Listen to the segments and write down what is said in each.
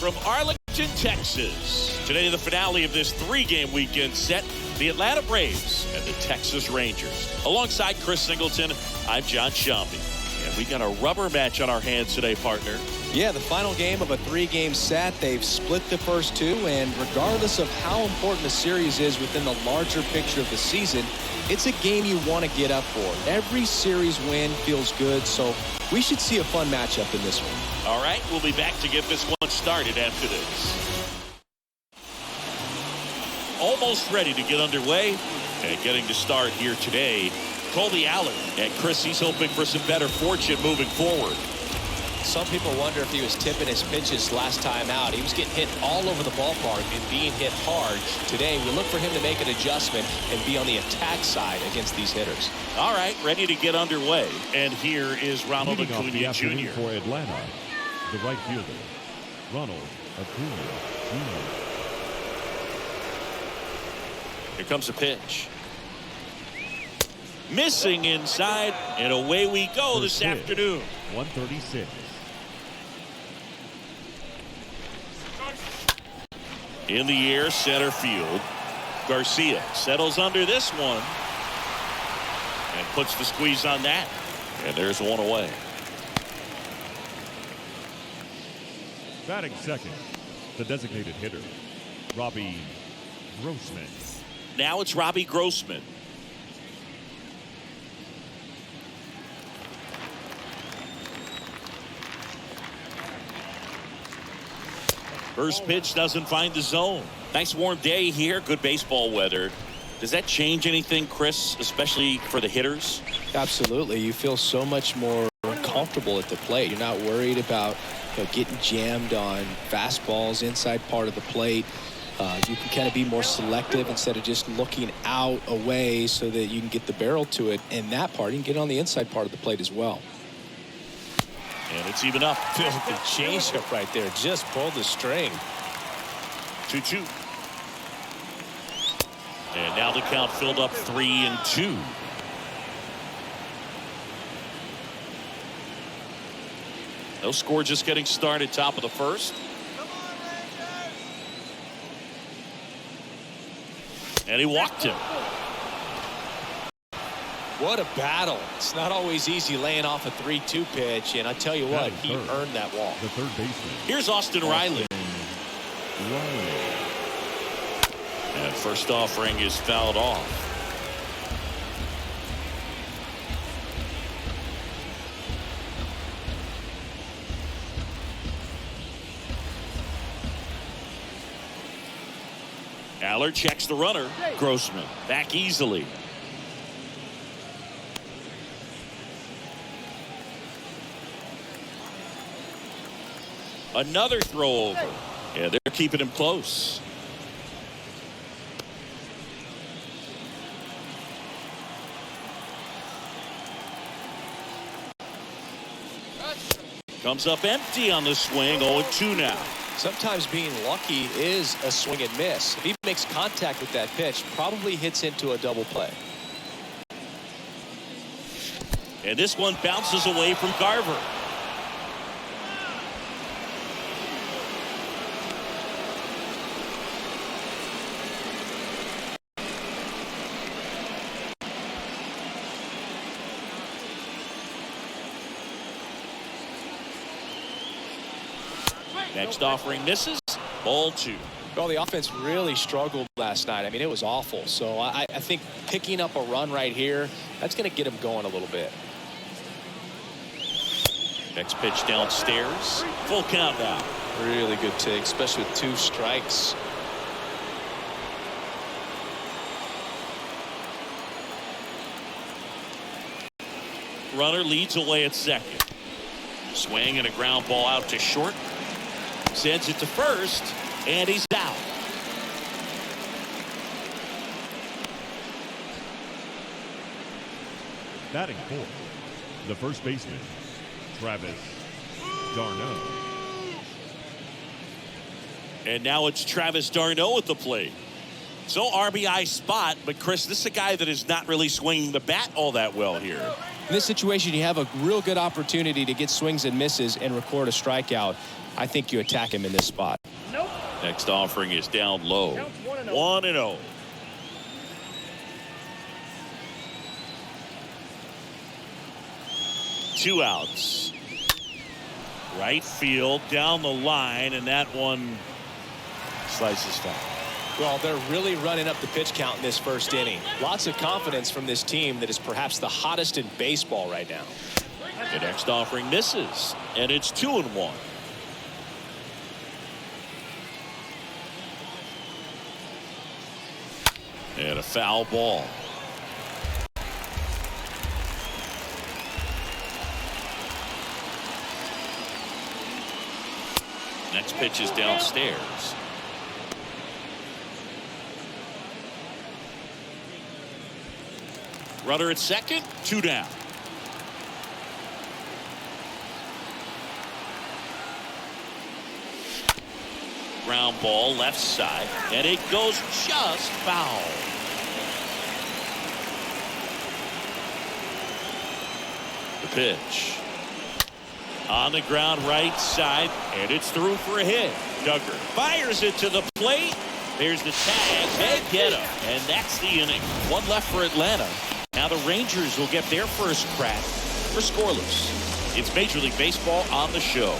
from Arlington, Texas. Today, the finale of this three-game weekend set, the Atlanta Braves and the Texas Rangers. Alongside Chris Singleton, I'm John Shambi. And we got a rubber match on our hands today, partner. Yeah, the final game of a three-game set. They've split the first two, and regardless of how important the series is within the larger picture of the season, it's a game you want to get up for. Every series win feels good, so we should see a fun matchup in this one. All right, we'll be back to get this one started after this. Almost ready to get underway and getting to start here today, Colby Allen. And Chris, he's hoping for some better fortune moving forward. Some people wonder if he was tipping his pitches last time out. He was getting hit all over the ballpark and being hit hard. Today, we look for him to make an adjustment and be on the attack side against these hitters. All right, ready to get underway. And here is Ronald Acuna Jr. For Atlanta, the right fielder, Ronald Acuna Jr. Here comes a pitch. Missing inside, and away we go this afternoon. 136. In the air, center field. Garcia settles under this one and puts the squeeze on that. And there's one away. Batting second, the designated hitter, Robbie Grossman. Now it's Robbie Grossman. First pitch doesn't find the zone. Nice warm day here. Good baseball weather. Does that change anything, Chris, especially for the hitters? Absolutely. You feel so much more comfortable at the plate. You're not worried about getting jammed on fastballs inside part of the plate. You can kind of be more selective instead of just looking out away so that you can get the barrel to it. And that part, you can get on the inside part of the plate as well. And it's even up. The changeup right there just pulled the string. 2-2. And now the count filled up 3-2. No score, just getting started, top of the first. And he walked him. What a battle. It's not always easy laying off a 3-2 pitch, and I tell you what, he earned that walk. The third baseman. Here's Austin Riley. And first offering is fouled off. Allard checks the runner. Grossman back easily. Another throw over. Yeah, they're keeping him close. Comes up empty on the swing. 0-2 now. Sometimes being lucky is a swing and miss. If he makes contact with that pitch, probably hits into a double play. And this one bounces away from Garver. Next offering misses. Ball 2. Well, the offense really struggled last night. I mean, it was awful. So I think picking up a run right here, that's going to get him going a little bit. Next pitch downstairs. Full count now. Really good take, especially with 2 strikes. Runner leads away at second. Swing and a ground ball out to short. Sends it to first, and he's out. Batting fourth, the first baseman, Travis d'Arnaud. And now it's Travis d'Arnaud at the plate. So RBI spot, but Chris, this is a guy that is not really swinging the bat all that well here. In this situation, you have a real good opportunity to get swings and misses and record a strikeout. I think you attack him in this spot. Next offering is down low. 1-0. Two outs. Right field down the line, and that one slices foul. Well, they're really running up the pitch count in this first inning. Lots of confidence from this team that is perhaps the hottest in baseball right now. The next offering misses, and it's 2-1. And a foul ball. Next pitch is downstairs. Runner at second, 2 down. Ground ball left side, and it goes just foul. The pitch. On the ground right side, and it's through for a hit. Duggar fires it to the plate. There's the tag. They get him, and that's the inning. One left for Atlanta. Now the Rangers will get their first crack for scoreless. It's Major League Baseball on the show.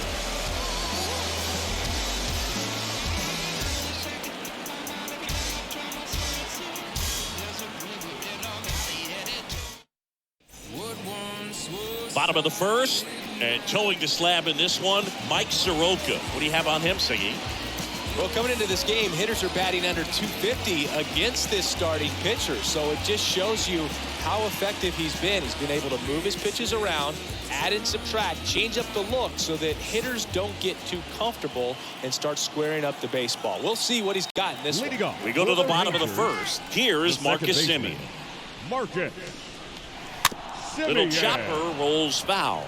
Bottom of the first, and towing the slab in this one, Mike Soroka. What do you have on him, Siggy? Well, coming into this game, hitters are batting under 250 against this starting pitcher. So it just shows you how effective he's been. He's been able to move his pitches around, add and subtract, change up the look so that hitters don't get too comfortable and start squaring up the baseball. We'll see what he's got in this one. We go to the bottom of the first. Here is Marcus Semien. Marcus Little chopper rolls foul.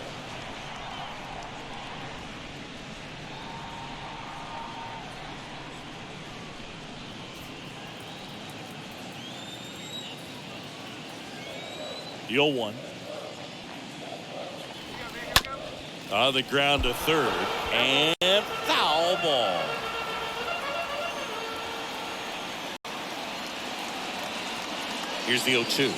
The 0-1. On the ground to third, and foul ball. Here's the 0-2.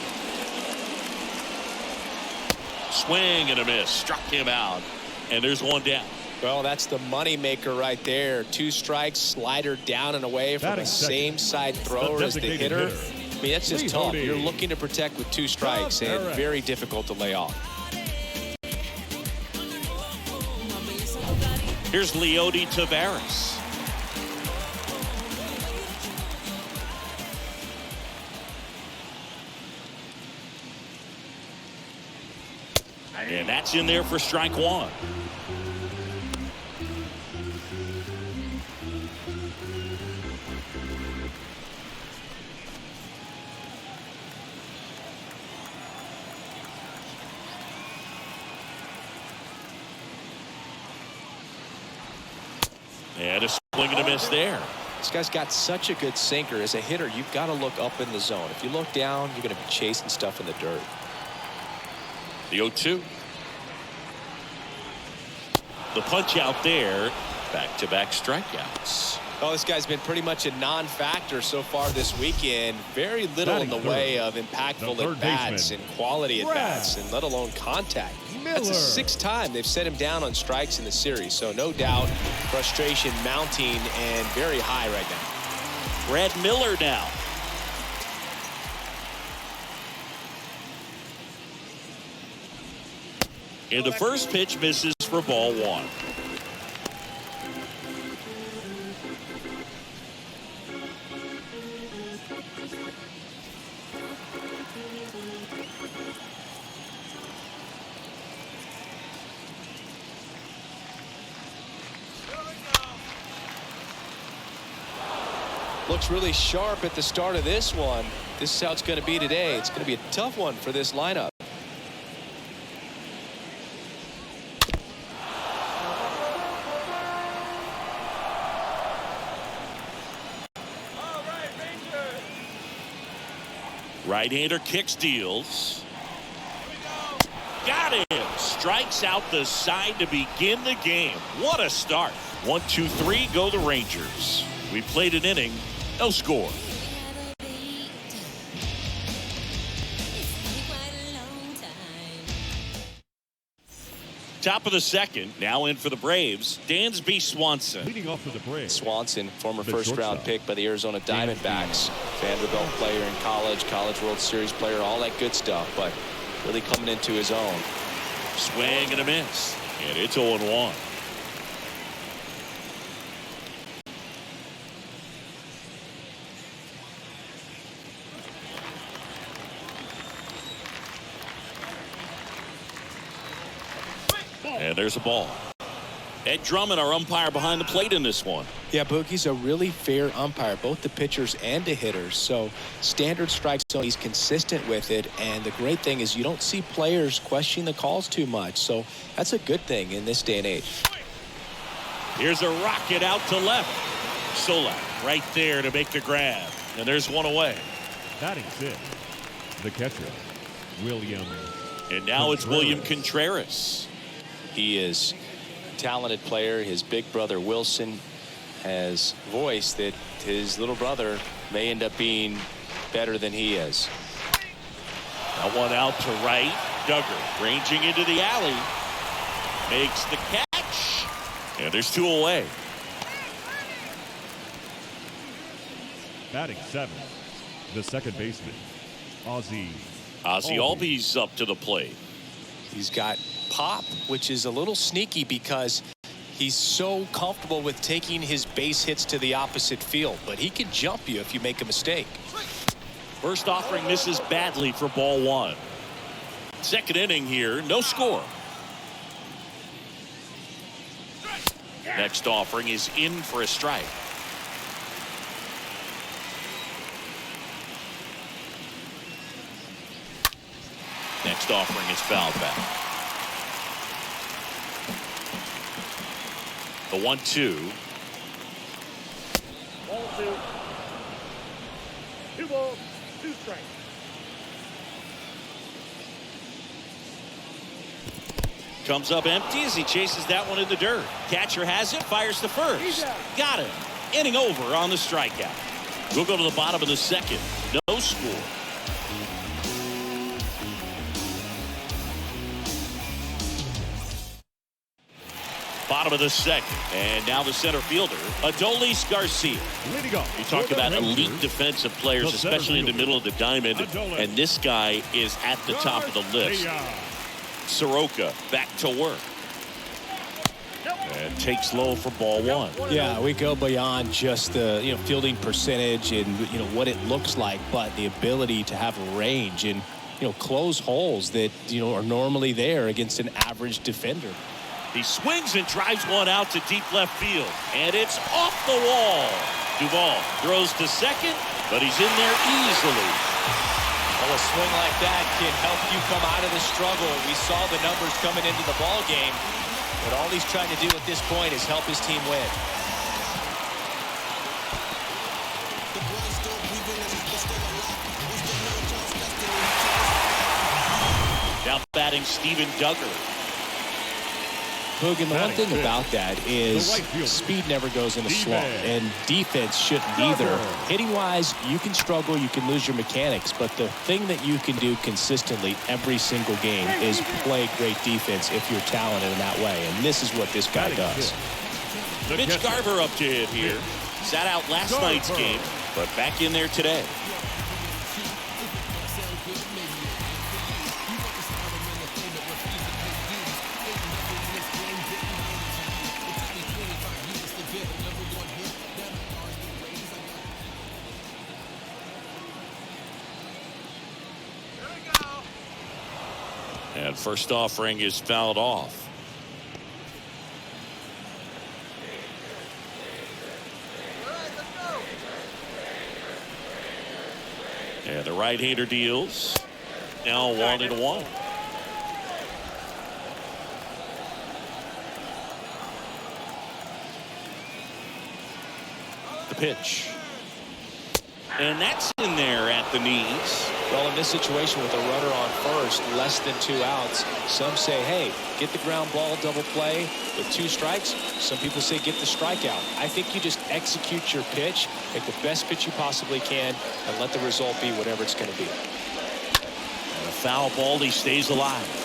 Swing and a miss. Struck him out. And there's one down. Well, that's the money maker right there. 2 strikes, slider down and away from the same side thrower as the hitter. I mean, that's just tough. You're looking to protect with 2 strikes, and very difficult to lay off. Here's Leody Taveras. And that's in there for strike 1. And a swing and a miss there. This guy's got such a good sinker. As a hitter, you've got to look up in the zone. If you look down, you're going to be chasing stuff in the dirt. The 0-2. The punch out there. Back-to-back strikeouts. Oh, this guy's been pretty much a non-factor so far this weekend. Very little in the way of impactful at-bats and quality at-bats, and let alone contact. That's the 6th time they've set him down on strikes in the series, so no doubt frustration mounting and very high right now. Brad Miller now. And the first pitch misses for ball 1. Looks really sharp at the start of this one. This is how it's going to be today. It's going to be a tough one for this lineup. Right-hander kicks, deals. Got him. Strikes out the side to begin the game. What a start. 1, 2, 3, go the Rangers. We played an inning, no score. Top of the second, now in for the Braves, Dansby Swanson. Leading off for the Braves. Swanson, former The first-round shortstop. pick by the Arizona Diamondbacks. Vanderbilt player in college World Series player, all that good stuff, but really coming into his own. Swing and a miss, and it's 0-1. And there's a ball. Ed Drummond, our umpire behind the plate in this one. Yeah, Boogie's a really fair umpire, both the pitchers and the hitters. So standard strike zone, he's consistent with it. And the great thing is you don't see players questioning the calls too much. So that's a good thing in this day and age. Here's a rocket out to left. Solak right there to make the grab. And there's one away. Batting 6th, the catcher, William. And now it's William Contreras. He is a talented player. His big brother Wilson has voiced that his little brother may end up being better than he is. That one out to right. Duggar ranging into the alley. Makes the catch. And there's 2 away. Batting 7th, the second baseman, Ozzie Albies up to the plate. He's got pop, which is a little sneaky because he's so comfortable with taking his base hits to the opposite field, but he can jump you if you make a mistake. First offering misses badly for ball 1. Second inning here, no score. Next offering is in for a strike. Next offering is fouled back. The 1-2. 1-2. 2 balls, 2 strikes. Comes up empty as he chases that one in the dirt. Catcher has it, fires to first. Got it. Inning over on the strikeout. We'll go to the bottom of the second. No score. Bottom of the second. And now the center fielder, Adolis Garcia. leading off. You talk for the about elite Rangers, defensive players, the center especially in the fielder, middle of the diamond. Adolis. And this guy is at the top of the list. Soroka back to work. And takes low for ball 1. Yeah, we go beyond just the fielding percentage and what it looks like, but the ability to have range and close holes that are normally there against an average defender. He swings and drives one out to deep left field. And it's off the wall. Duvall throws to second, but he's in there easily. Well, a swing like that can help you come out of the struggle. We saw the numbers coming into the ball game, but all he's trying to do at this point is help his team win. Now batting Steven Duggar. Hogan, the one thing about that is right fielder, speed never goes in a slump, defense. and defense shouldn't either. Hitting-wise, you can struggle, you can lose your mechanics, but the thing that you can do consistently every single game is play great defense if you're talented in that way, and this is what this guy Batting does. 5th, the Mitch catcher, Garver up to hit here. Sat out last night's game, but back in there today. And first offering is fouled off. And the right-hander deals. Now 1-1. The pitch. And that's in there at the knees. Well, in this situation with a runner on first, less than 2 outs, some say, hey, get the ground ball, double play with 2 strikes. Some people say get the strikeout. I think you just execute your pitch, make the best pitch you possibly can, and let the result be whatever it's going to be. And a foul ball, he stays alive.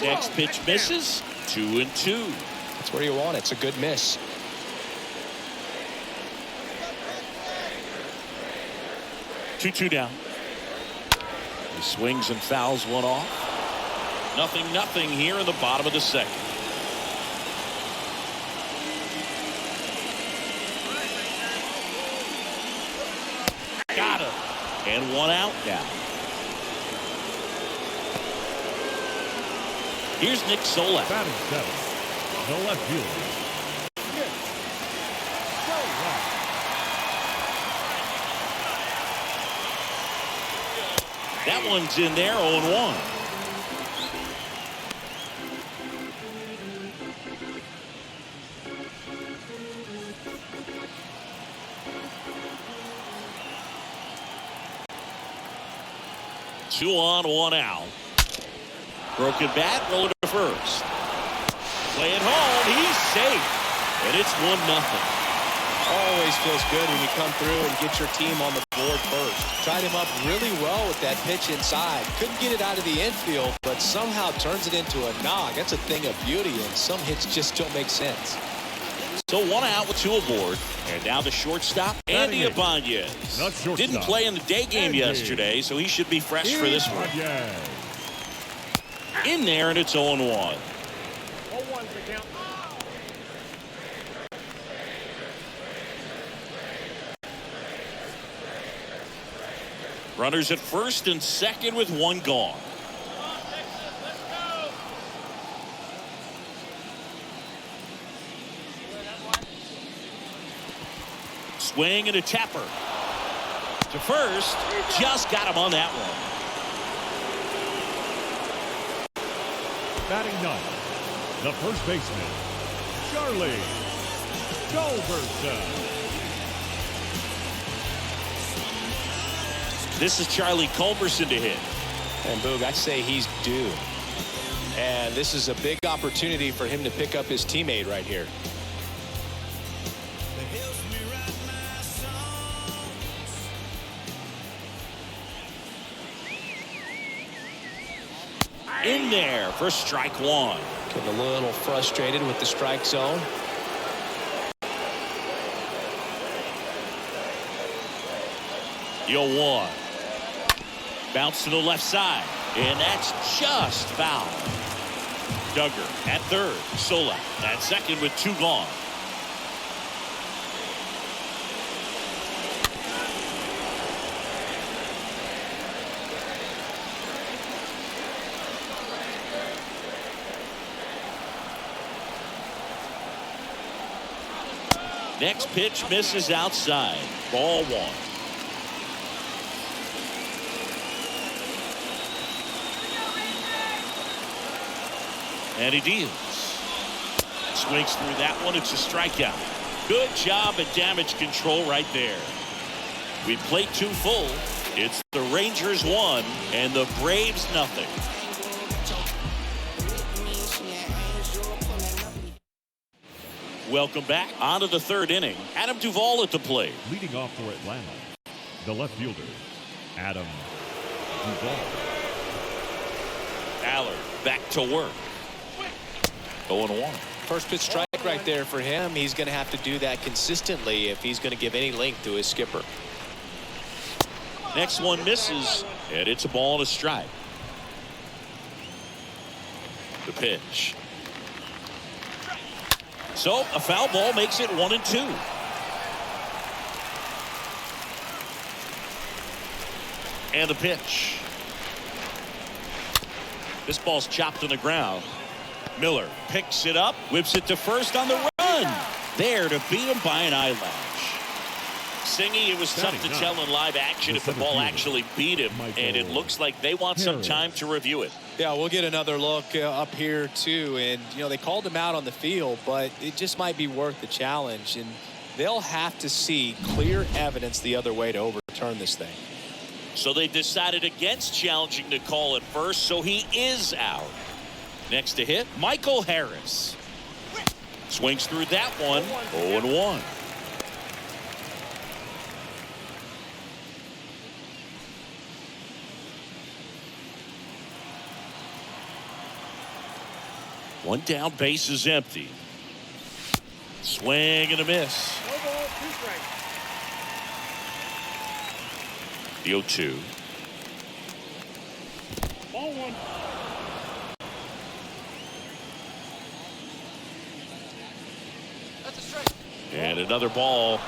Next pitch misses. 2-2. That's where you want it. It's a good miss. Two down. He swings and fouls one off. 0-0 here in the bottom of the second. Got him. And 1 out now. Here's Nick Solak. Batting seventh, the left fielder, Nick Solak. That one's in there, 0-1. Two on, 1 out. Broken bat, rolling to first. Play it home, he's safe. And it's 1-0. Always feels good when you come through and get your team on the board first. Tried him up really well with that pitch inside. Couldn't get it out of the infield, but somehow turns it into a knock. That's a thing of beauty, and some hits just don't make sense. So 1 out with 2 aboard. And now the shortstop, Andy Ibanez. Didn't play in the day game yesterday, so he should be fresh for this one. In there, and it's 0-1. 0-1's the count. Runners at first and second with 1 gone. Swing and a tapper. To first. Just got him on that one. Batting ninth, the first baseman, Charlie Culberson. This is Charlie Culberson to hit. And Boog, I say he's due. And this is a big opportunity for him to pick up his teammate right here. In there for strike 1. Getting a little frustrated with the strike zone. Yo 1. Bounce to the left side. And that's just foul. Duggar at third. Solak at second with 2 gone. Next pitch misses outside. Ball 1. And he deals. Swings through that one. It's a strikeout. Good job at damage control right there. We played 2 full. It's the Rangers 1 and the Braves nothing. Welcome back. On to the 3rd inning. Adam Duvall at the plate. Leading off for Atlanta, the left fielder, Adam Duvall. Allard back to work. 0-1. First pitch strike right there for him. He's going to have to do that consistently if he's going to give any length to his skipper. Next one misses, and it's a ball and a strike. The pitch. So a foul ball makes it 1-2. And the pitch. This ball's chopped on the ground. Miller picks it up, whips it to first on the run. There to beat him by an eyelash. Singy, it was tough to tell in live action if the ball actually beat him, and it looks like they want some time to review it. Yeah, we'll get another look up here too, and they called him out on the field, but it just might be worth the challenge, and they'll have to see clear evidence the other way to overturn this thing. So they decided against challenging the call at first, so he is out. Next to hit, Michael Harris. Swings through that one, 0-1. One down, base is empty. Swing and a miss. No ball, 2 strikes. The 0-2. Ball 1. That's a strike. And another ball.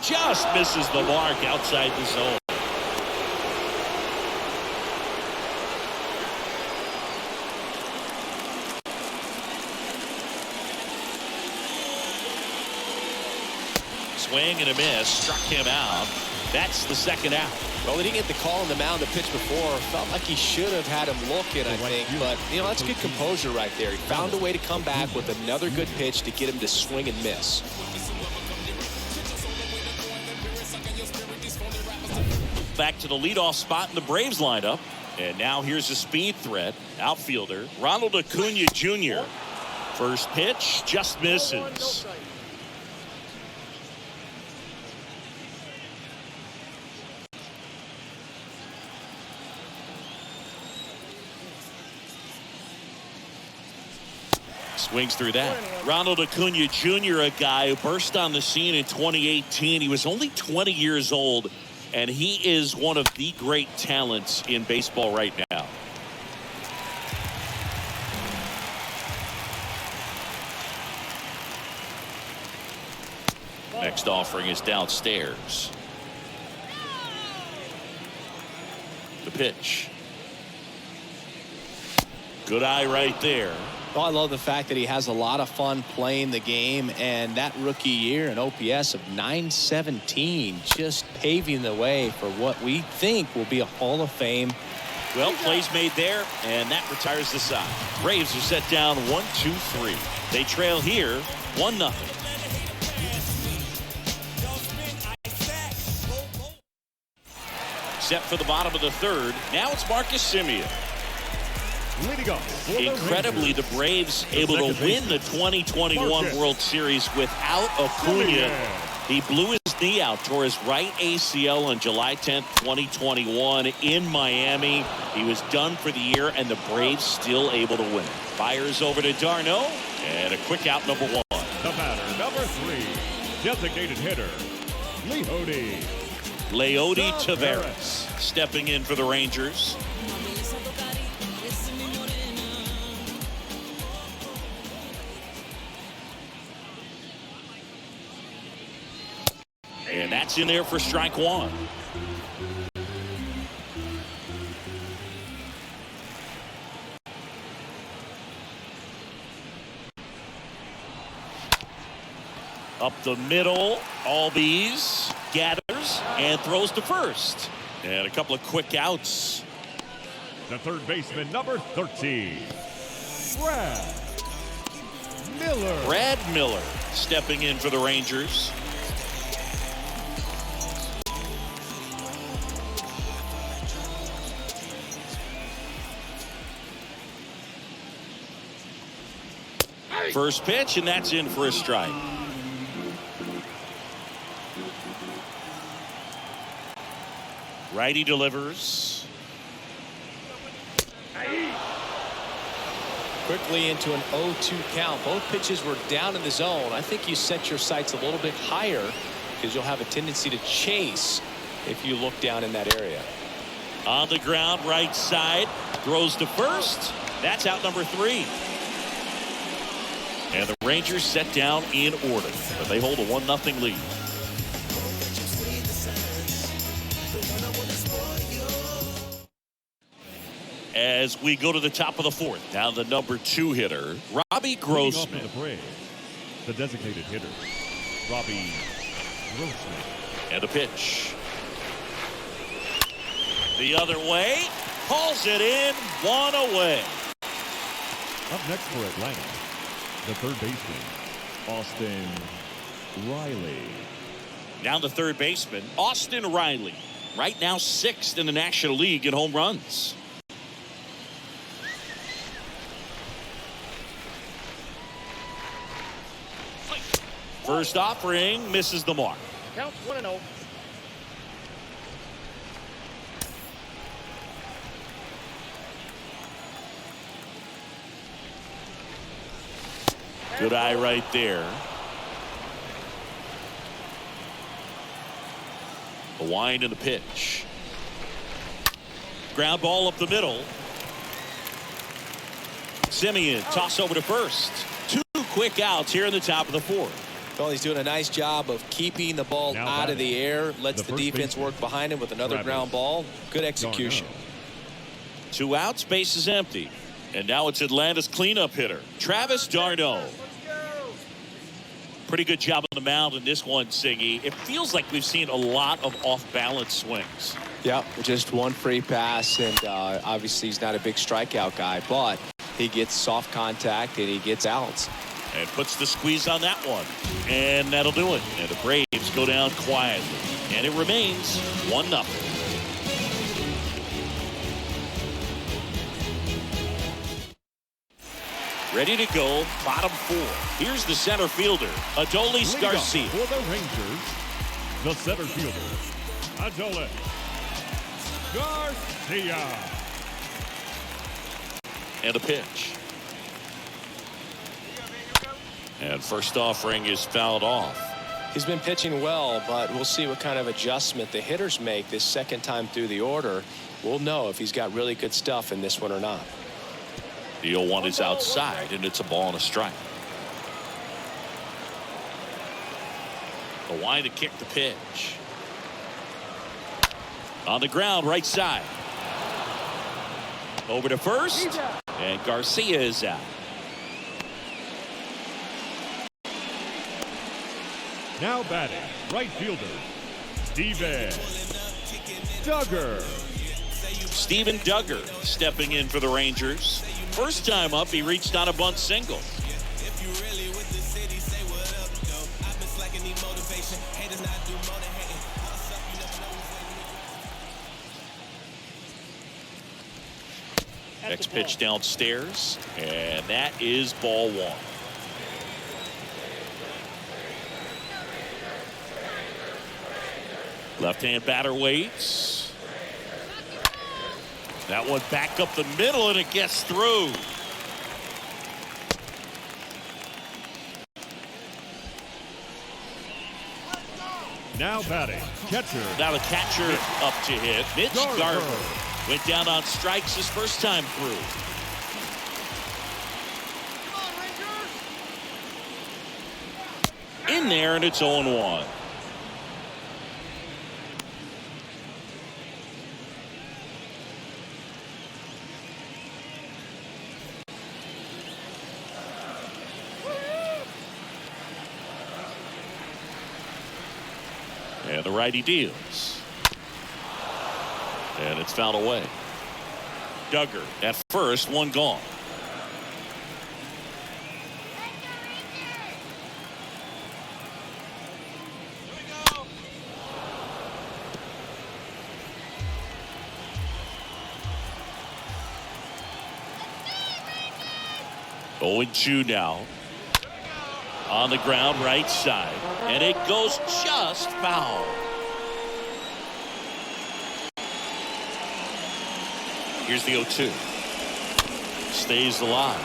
Just misses the mark outside the zone. Swing and a miss. Struck him out. That's the second out. Well, he didn't get the call on the mound the pitch before. Felt like he should have had him looking, I think. But, that's good composure right there. He found a way to come back with another good pitch to get him to swing and miss. Back to the leadoff spot in the Braves lineup. And now here's a speed threat. Outfielder Ronald Acuna Jr. First pitch just misses. Swings through that. Ronald Acuna Jr., a guy who burst on the scene in 2018. He was only 20 years old, and he is one of the great talents in baseball right now. Next offering is downstairs. The pitch. Good eye right there. Well, I love the fact that he has a lot of fun playing the game, and that rookie year, an OPS of 917, just paving the way for what we think will be a Hall of Fame. Well, plays made there, and that retires the side. Braves are set down 1-2-3. They trail here 1-0. Set for the bottom of the third. Now it's Marcus Semien. Incredibly, the Braves able to win the 2021 World Series without Acuna. He blew his knee out, tore his right ACL on July 10th, 2021 in Miami. He was done for the year, and the Braves still able to win. Fires over to d'Arnaud, and a quick out, number 1. The batter, number 3, designated hitter, Leody Taveras stepping in for the Rangers. And that's in there for strike 1. Up the middle, Albies gathers and throws to first. And a couple of quick outs. The third baseman, number 13, Brad Miller stepping in for the Rangers. First pitch, and that's in for a strike. Righty delivers. Quickly into an 0-2 count. Both pitches were down in the zone. I think you set your sights a little bit higher because you'll have a tendency to chase if you look down in that area. On the ground, right side, throws to first. That's out number 3. And the Rangers set down in order, but they hold a 1-0 lead. as we go to the top of the fourth. Now the number 2 hitter, Robbie Leading off Grossman. for the Braves, the designated hitter, Robbie Grossman. And a pitch. The other way. Calls it in. 1 away. Up next for Atlanta, the third baseman, Austin Riley. Now the third baseman, Austin Riley. Right now 6th in the National League in home runs. First offering misses the mark. Counts 1-0. Good eye right there. The wind and the pitch. Ground ball up the middle. Simeon toss over to first. 2 quick outs here in the top of the fourth. Well, he's doing a nice job of keeping the ball Now out of the air. Lets the first defense baseman, work behind him with another Travis ground ball. Good execution. d'Arnaud. 2 outs, base is empty. And now it's Atlanta's cleanup hitter, Travis d'Arnaud. Pretty good job on the mound in this one, Siggy. It feels like we've seen a lot of off-balance swings. Yeah, just one free pass, and obviously he's not a big strikeout guy, but he gets soft contact and he gets outs. And puts the squeeze on that one. And that'll do it. And the Braves go down quietly. And it remains 1-0. Ready to go, bottom 4. Here's the center fielder, Adolis Lead up Garcia. for the Rangers, the center fielder, Adolis Garcia. And a pitch. And first offering is fouled off. He's been pitching well, but we'll see what kind of adjustment the hitters make this second time through the order. We'll know if he's got really good stuff in this one or not. The 0-1 is outside, and it's a ball and a strike. The wind to kick the pitch. On the ground, right side. Over to first, and Garcia is out. Now batting, right fielder, Steven Duggar. Steven Duggar stepping in for the Rangers. First time up, he reached on a bunt single. Next pitch downstairs, and that is ball 1. Left-hand batter waits. That one back up the middle, and it gets through. Now batting, catcher. Now the catcher up to hit. Mitch Garver went down on strikes his first time through. In there, and it's 0-1. And the righty deals. And it's fouled away. Duggar at first, one gone. Oh, 0-2 now. On the ground, right side. And it goes just foul. Here's the 0-2. Stays alive.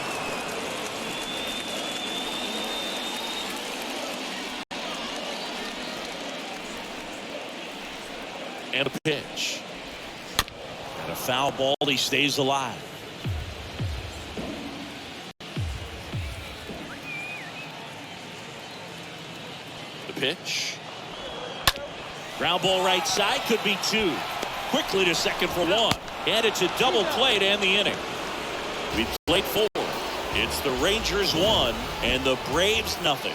And a pitch. And a foul ball. He stays alive. Pitch. Ground ball right side, could be 2. Quickly to second for 1. And it's a double play to end the inning. We played 4. It's the Rangers 1 and the Braves nothing.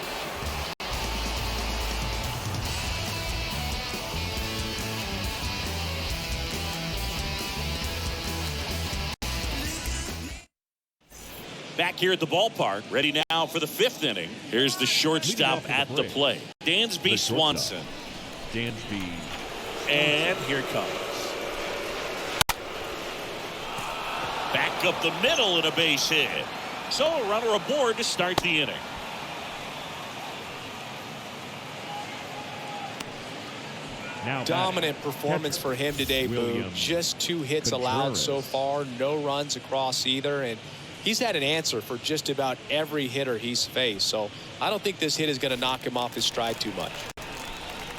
Back here at the ballpark, ready now for the 5th inning. Here's the shortstop at the plate, Dansby Swanson. Dansby. And here it comes. Back up the middle and a base hit. So a runner aboard to start the inning. Now Dominant performance for him today, Boo. Just 2 hits allowed so far, no runs across either, and he's had an answer for just about every hitter he's faced. So I don't think this hit is going to knock him off his stride too much.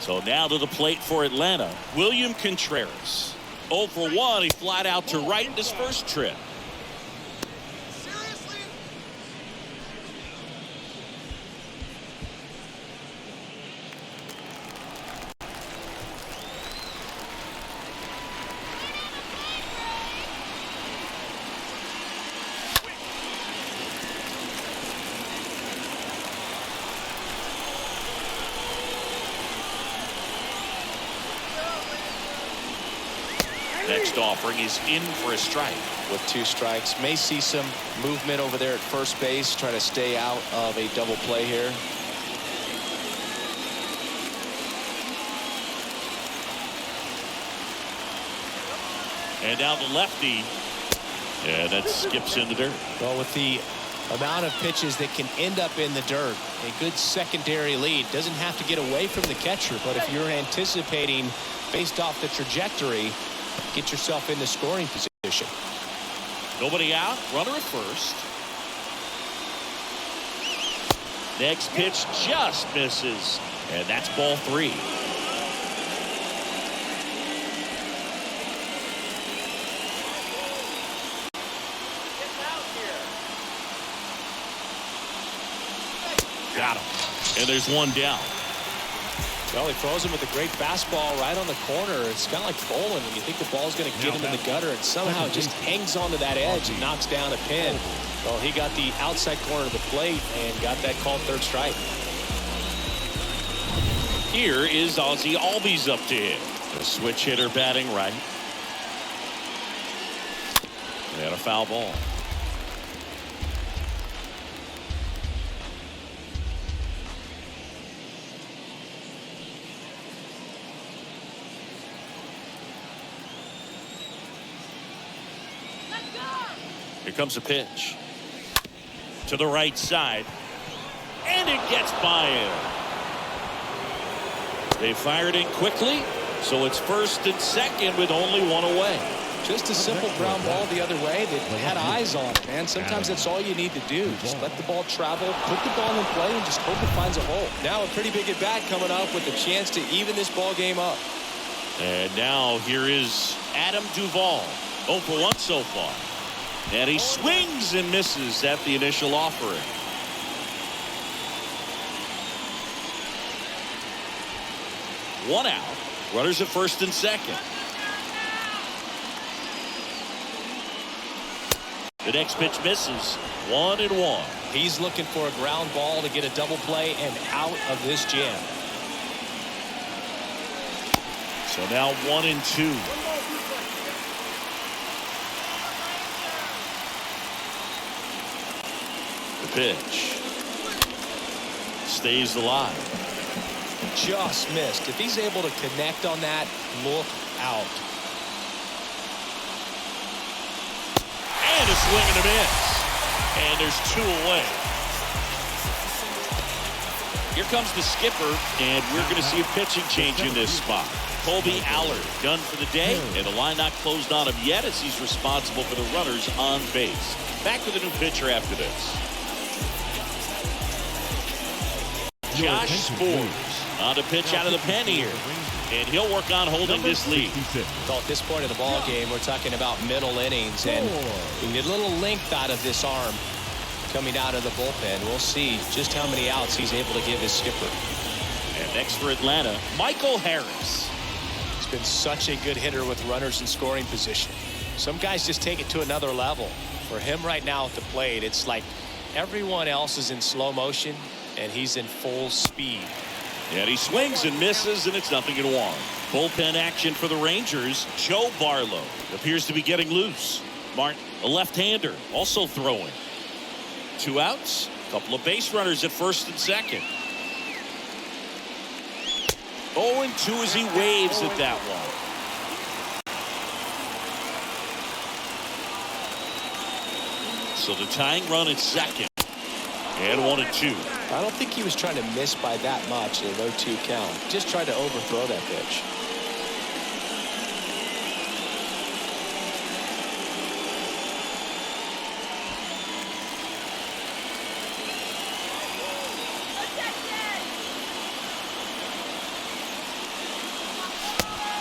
So now to the plate for Atlanta, William Contreras. 0 for 1. He flied out to right in his first trip. Next offering is in for a strike. With 2 strikes, may see some movement over there at first base, try to stay out of a double play here. And down the lefty. And that skips in the dirt. Well, with the amount of pitches that can end up in the dirt, a good secondary lead. Doesn't have to get away from the catcher, but if you're anticipating based off the trajectory, get yourself in the scoring position. Nobody out. Runner at first. Next pitch just misses. And that's ball 3. Got him. And there's 1 down. Well, he throws him with a great fastball right on the corner. It's kind of like bowling when you think the ball's going to get him in the gutter, and somehow it just hangs onto that edge and knocks down a pin. Well, he got the outside corner of the plate and got that called 3rd strike. Here is Ozzie Albies up to hit. The switch hitter batting right. And a foul ball. Here comes a pitch to the right side, and it gets by him. They fired in quickly, so it's 1st and 2nd with only 1 away. Just a simple ground ball the other way that had eyes on it, man. Sometimes that's all you need to do. Just let the ball travel, put the ball in play, and just hope it finds a hole. Now a pretty big at bat coming up with a chance to even this ball game up. And now here is Adam Duvall. 0 for 1 so far. And he swings and misses at the initial offering. One out. Runners at 1st and 2nd. The next pitch misses. 1-1. He's looking for a ground ball to get a double play and out of this jam. So now 1-2. The pitch stays alive. Just missed. If he's able to connect on that, look out. And a swing and a miss. And there's 2 away. Here comes the skipper, and we're going to see a pitching change in this spot. Colby Allard done for the day, and the line not closed on him yet as he's responsible for the runners on base. Back with a new pitcher after this. Josh Sborz on to pitch out of the pen here, and he'll work on holding this lead. Well, at this point of the ball game, we're talking about middle innings, and we get a little length out of this arm coming out of the bullpen. We'll see just how many outs he's able to give his skipper. And next for Atlanta, Michael Harris. He's been such a good hitter with runners in scoring position. Some guys just take it to another level. For him right now at the plate, it's like everyone else is in slow motion and he's in full speed. And he swings and misses, and it's 0-1. Bullpen action for the Rangers. Joe Barlow appears to be getting loose. Martin, a left-hander, also throwing. 2 outs, a couple of base runners at first and second. 0-2 as he waves at that one. So the tying run at second. And 1-2. I don't think he was trying to miss by that much in a 0-2 count. Just tried to overthrow that pitch.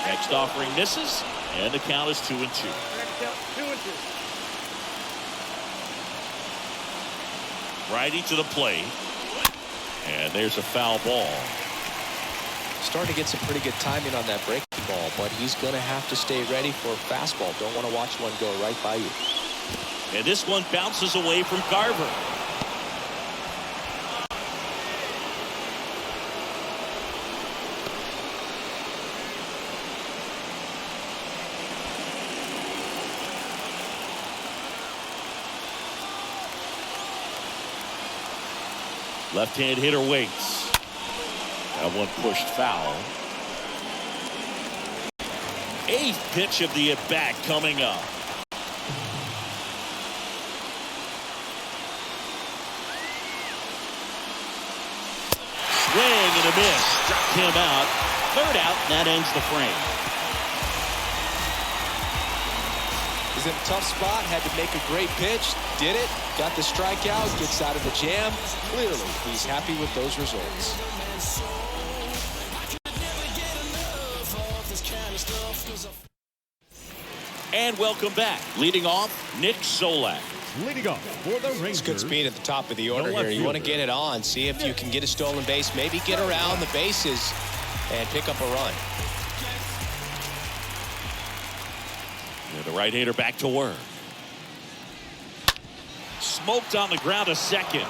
Next offering misses, and the count is 2-2. 2-2. Righty to the plate. And there's a foul ball. Starting to get some pretty good timing on that breaking ball, but he's going to have to stay ready for a fastball. Don't want to watch one go right by you. And this one bounces away from Garver. Left-hand hitter waits. That one pushed foul. 8th pitch of the at-bat coming up. Swing and a miss. Struck him out. 3rd out, and that ends the frame. He's in a tough spot, had to make a great pitch, did it, got the strikeout, gets out of the jam. Clearly, he's happy with those results. And welcome back. Leading off, Nick Solak. Leading off for the Rangers. It's good speed at the top of the order The here. left You want to fielder. get it on, see if you can get a stolen base, maybe get around the bases and pick up a run. And the right-hander back to work. Smoked on the ground to second.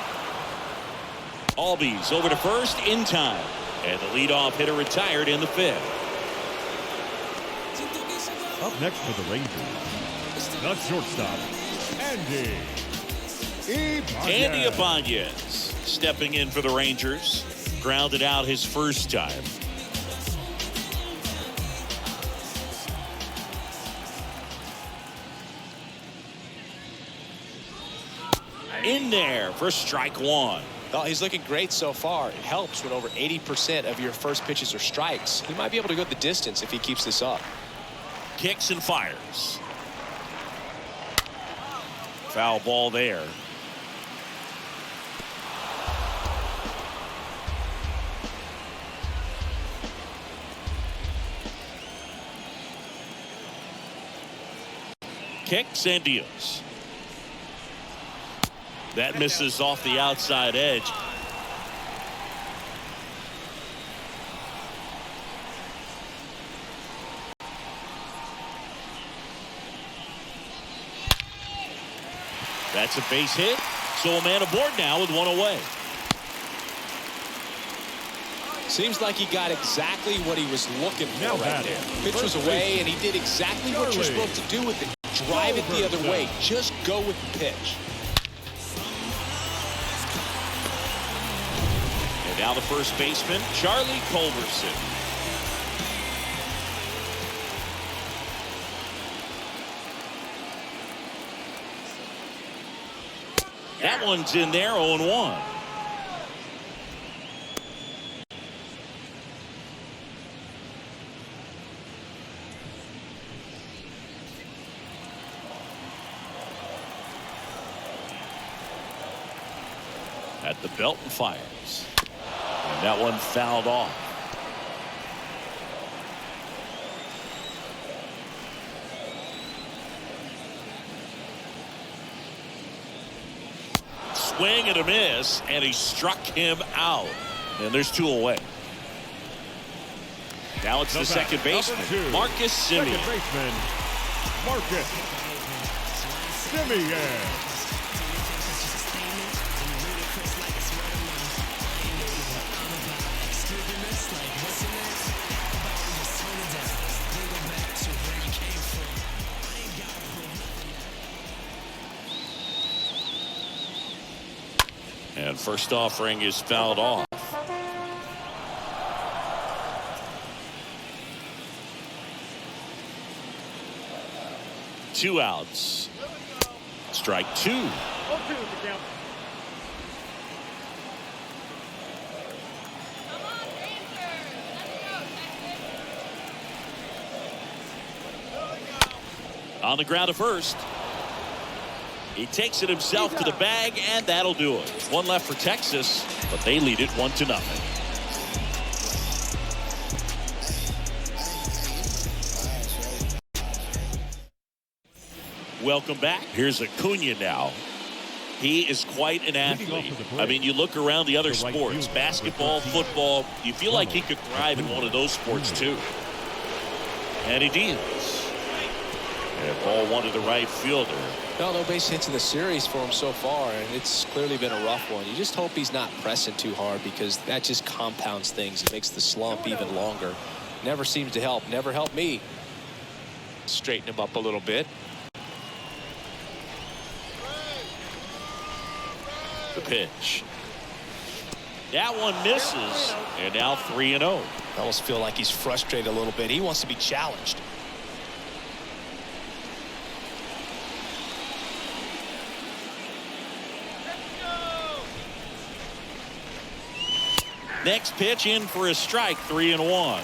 Albies over to first in time. And the leadoff hitter retired in the 5th. Up next for the Rangers, the shortstop, Andy Ibanez stepping in for the Rangers. Grounded out his first time. In there for strike 1. Well, he's looking great so far. It helps when over 80% of your first pitches are strikes. He might be able to go the distance if he keeps this up. Kicks and fires. Foul ball there. Kicks and deals. That misses off the outside edge. That's a base hit. So a man aboard now with one away. Seems like he got exactly what he was looking for Now right batting. there. Pitch was away, and he did exactly what you're supposed to do with it. Drive it the other way. Just go with the pitch. And now the first baseman, Charlie Culberson. That one's in there, 0-1. At the belt and fires. And that one fouled off. Swing and a miss, and he struck him out. And there's two away. Now it's the second baseman, Marcus Semien. Second baseman, Marcus Simeon. And first offering is fouled off. Two outs. Strike two. 0-2 the count. On the ground to first. He takes it himself to the bag, and that'll do it. One left for Texas, but they lead it 1-0. Welcome back. Here's Acuna now. He is quite an athlete. I mean, you look around the other sports, basketball, football, you feel like he could thrive in one of those sports too. And he deals. And ball one to the right fielder. Well, no base hits in the series for him so far, and it's clearly been a rough one. You just hope he's not pressing too hard, because that just compounds things. It makes the slump even longer. Never seems to help. Never helped me. Straighten him up a little bit. The pitch. That one misses, and now 3-0. I almost feel like he's frustrated a little bit. He wants to be challenged. Next pitch in for a strike, 3-1.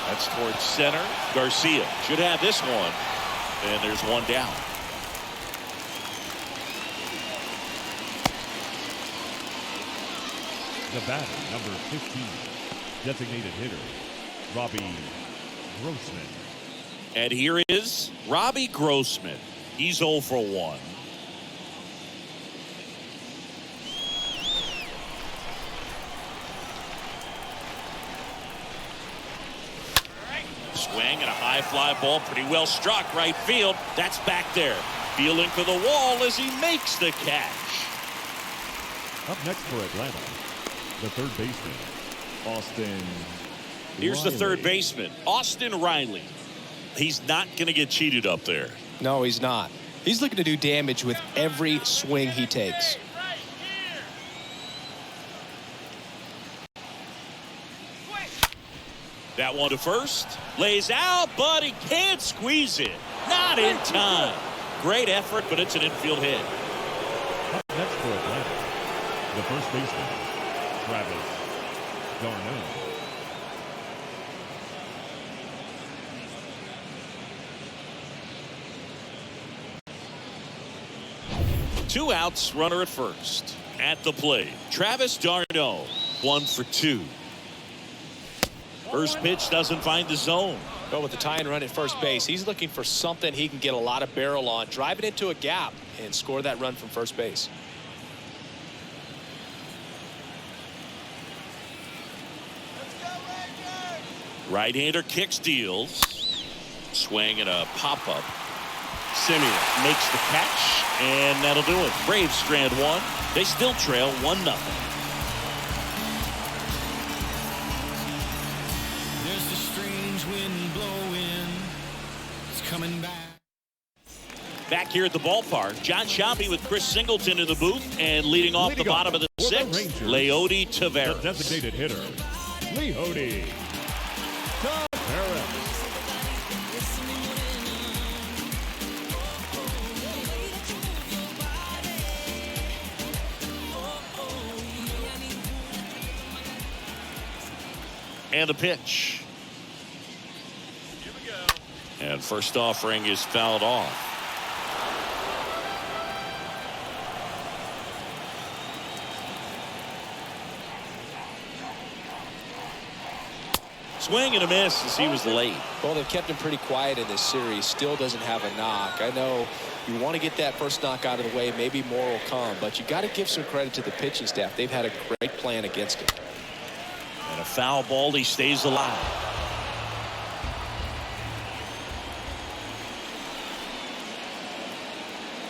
That's towards center. Garcia should have this one. And there's one down. The batter, number 15, designated hitter, Robbie Grossman. And here is Robbie Grossman. He's 0 for 1. Swing and a high fly ball, pretty well struck right field. That's back there. Feeling for the wall as he makes the catch. Up next for Atlanta, the third baseman, Austin Here's Riley. the third baseman, Austin Riley. He's not going to get cheated up there. No, he's not. He's looking to do damage with every swing he takes. That one to first. Lays out, but he can't squeeze it. Not in time. Great effort, but it's an infield hit. Up next for Atlanta, the first baseman, Travis Darno. Two outs, runner at first. At the plate, Travis Darno, 1 for 2. First pitch doesn't find the zone. Go with the tying run at first base. He's looking for something he can get a lot of barrel on, drive it into a gap, and score that run from first base. Right-hander kicks, deals. Swing and a pop-up. Simeon makes the catch, and that'll do it. Braves strand one. They still trail 1-0. There's a strange wind blowing. It's coming back. Back here at the ballpark, John Sciambi with Chris Singleton in the booth, and leading off the bottom of the for the sixth, Rangers, Leody the Taveras. designated hitter, Leody Taveras. And a pitch. And first offering is fouled off. Swing and a miss as he was late. Well, they've kept him pretty quiet in this series. Still doesn't have a knock. I know you want to get that first knock out of the way. Maybe more will come, but you got to give some credit to the pitching staff. They've had a great plan against him. And a foul ball. He stays alive.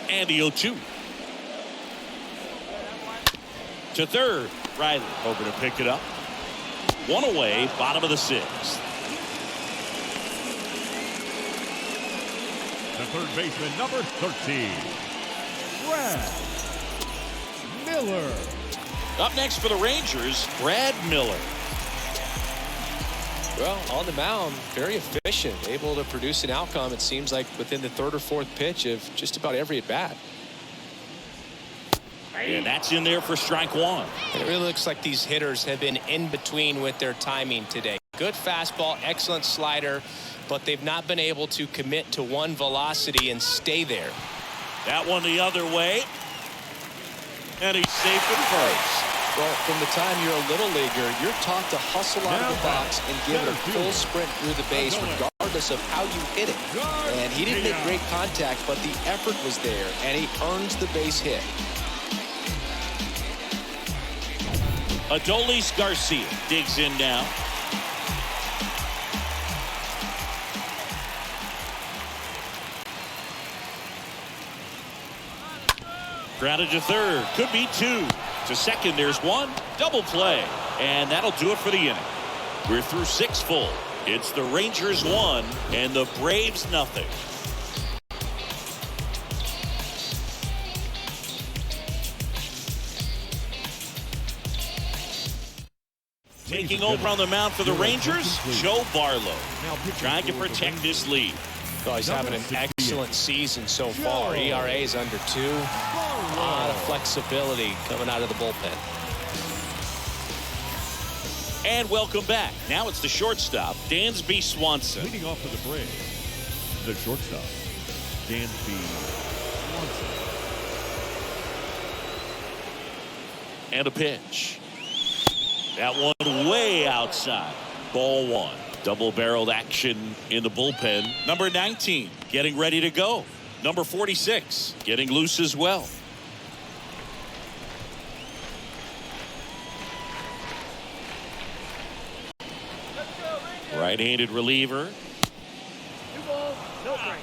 And the 0-2. To third. Riley hoping to pick it up. One away, bottom of the 6th. The third baseman, number 13, Brad Miller. Up next for the Rangers, Brad Miller. Well, on the mound, very efficient, able to produce an outcome, it seems like, within the 3rd or 4th pitch of just about every at-bat. And that's in there for strike 1. And it really looks like these hitters have been in between with their timing today. Good fastball, excellent slider, but they've not been able to commit to one velocity and stay there. That one the other way. And he's safe at first. Well, from the time you're a little leaguer, you're taught to hustle out of the box and give it a full sprint through the base regardless of how you hit it. And he didn't make great contact, but the effort was there, and he earns the base hit. Adolis Garcia digs in now. Grounded to third. Could be 2. To second, there's 1. Double play. And that'll do it for the inning. We're through 6 full. It's the Rangers 1 and the Braves nothing. Taking over on the mound for the Rangers, Joe Barlow. Trying to protect this lead. Well, he's having an excellent season so far. ERA is under 2. A lot of flexibility coming out of the bullpen. And welcome back. Now it's the shortstop, Dansby Swanson. Leading off for the Braves, the shortstop, Dansby Swanson. And a pitch. That one way outside. Ball 1. Double-barreled action in the bullpen. Number 19 getting ready to go. Number 46 getting loose as well. Right-handed reliever. 2 balls, no strike.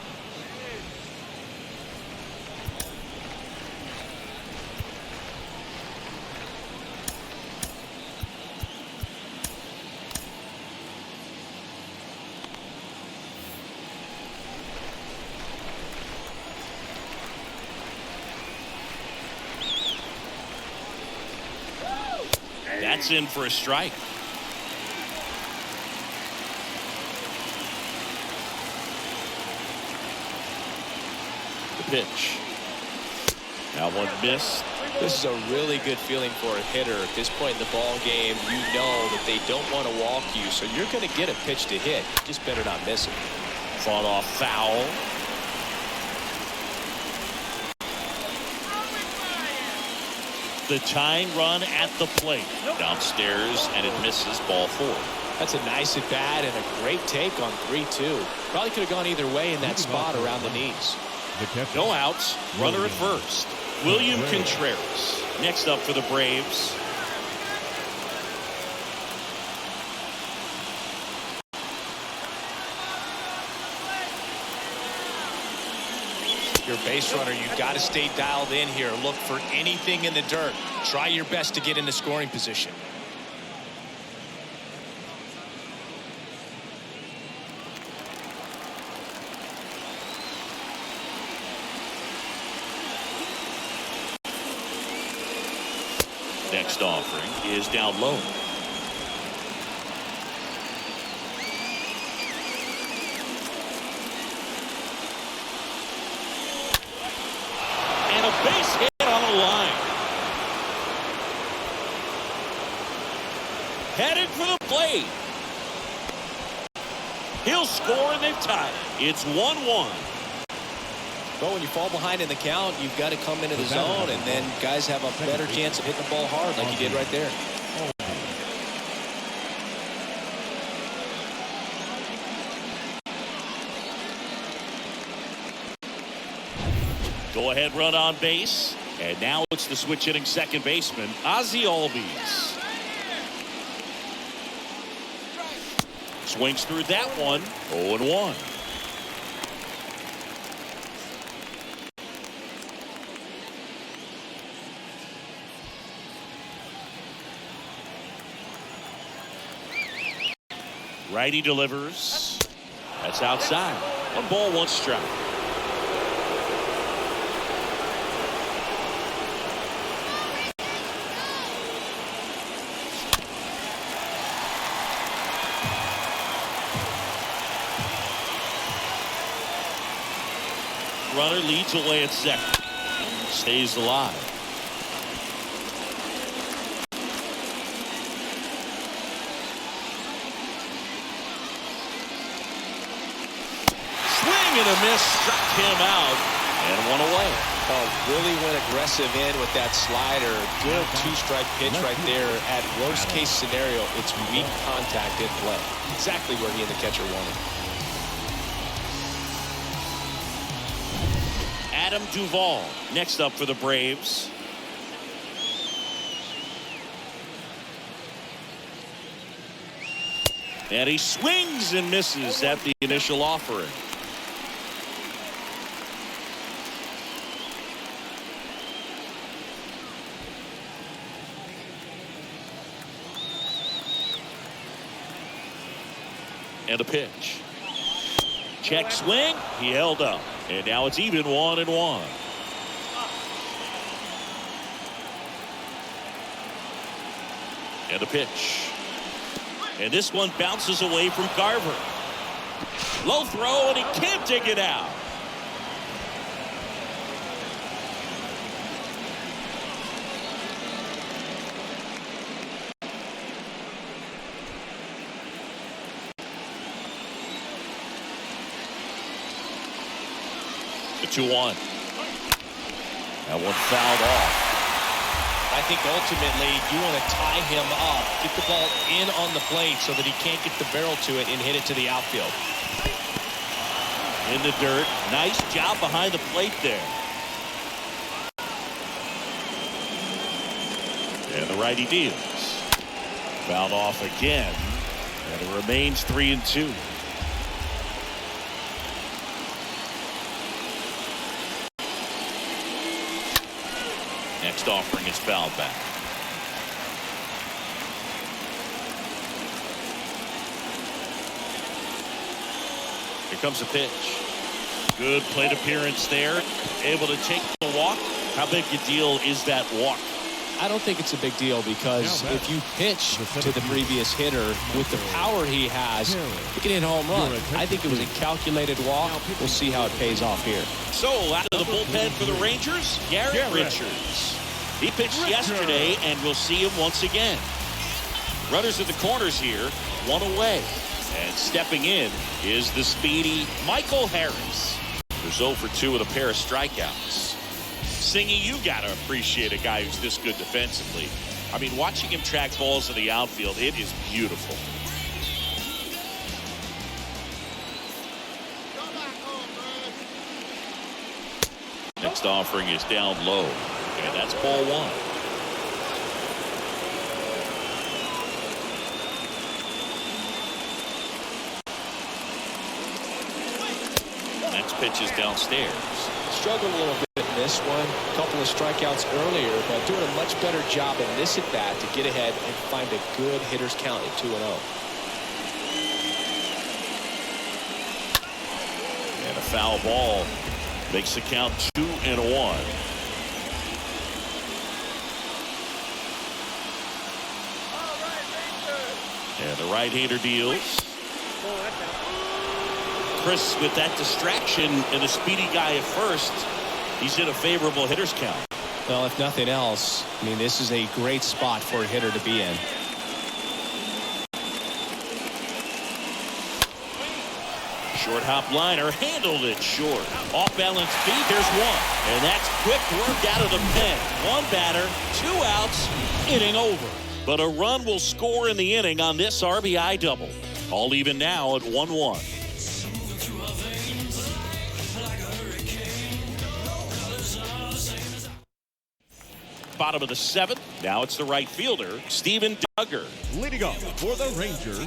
That's in for a strike. The pitch. Now one missed. This is a really good feeling for a hitter. At this point in the ball game, you know that they don't want to walk you, so you're going to get a pitch to hit. Just better not miss it. Fought off foul. The tying run at the plate. Downstairs, and it misses. Ball 4. That's a nice at bat and a great take on 3-2. Probably could have gone either way in that spot around the knees. No outs. Runner at first. William Contreras next up for the Braves. Your base runner, you've got to stay dialed in here. Look for anything in the dirt. Try your best to get into scoring position. Next offering is down low. And a base hit on the line. Headed for the plate. He'll score and they've tied it. It's 1-1. Well, when you fall behind in the count, you've got to come into the zone, and then guys have a better chance of hitting the ball hard like you did right there. Go-ahead run on base. And now it's the switch hitting second baseman, Ozzie Albies. Swings through that one. 0-1. Righty delivers. That's outside. 1 ball, 1 strike. Runner leads away at second. Stays alive. Swing and a miss, struck him out and 1 away. Oh, really went aggressive in with that slider. Good 2-strike pitch right there. At worst case scenario, it's weak contact in play. Exactly where he and the catcher wanted. Adam Duvall next up for the Braves. And he swings and misses at the initial offering. And a pitch. Check swing. He held up. And now it's even 1-1. And a pitch. And this one bounces away from Garver. Low throw, and he can't dig it out. The 2-1. That one fouled off. I think ultimately you want to tie him up, get the ball in on the plate so that he can't get the barrel to it and hit it to the outfield. In the dirt. Nice job behind the plate there. And the righty deals. Fouled off again. And it remains 3-2. Next offering is fouled back. Here comes a pitch. Good plate appearance there. Able to take the walk. How big a deal is that walk? I don't think it's a big deal because if you pitch to the previous hitter with the power he has, you can hit a home run. I think it was a calculated walk. We'll see how it pays off here. So out of the bullpen for the Rangers, Garrett Richards. He pitched yesterday, and we'll see him once again. Runners at the corners here, 1 away. And stepping in is the speedy Michael Harris, who's 0 for 2 with a pair of strikeouts. Singy, you got to appreciate a guy who's this good defensively. I mean, watching him track balls in the outfield, it is beautiful. Next offering is down low. And that's ball 1. Next pitch is downstairs. Struggled a little bit in this one. A couple of strikeouts earlier, but doing a much better job in this at bat to get ahead and find a good hitter's count at 2-0. And a foul ball makes the count 2-1. And the right-hander deals. Chris, with that distraction and a speedy guy at first, he's in a favorable hitter's count. Well, if nothing else, I mean, this is a great spot for a hitter to be in. Short hop liner, handled it short. Off balance feed, there's one. And that's quick work out of the pen. 1 batter, 2 outs, inning over. But a run will score in the inning on this RBI double. All even now at 1-1. bottom of the 7th. Now it's the right fielder, Steven Duggar. Leading off for the Rangers,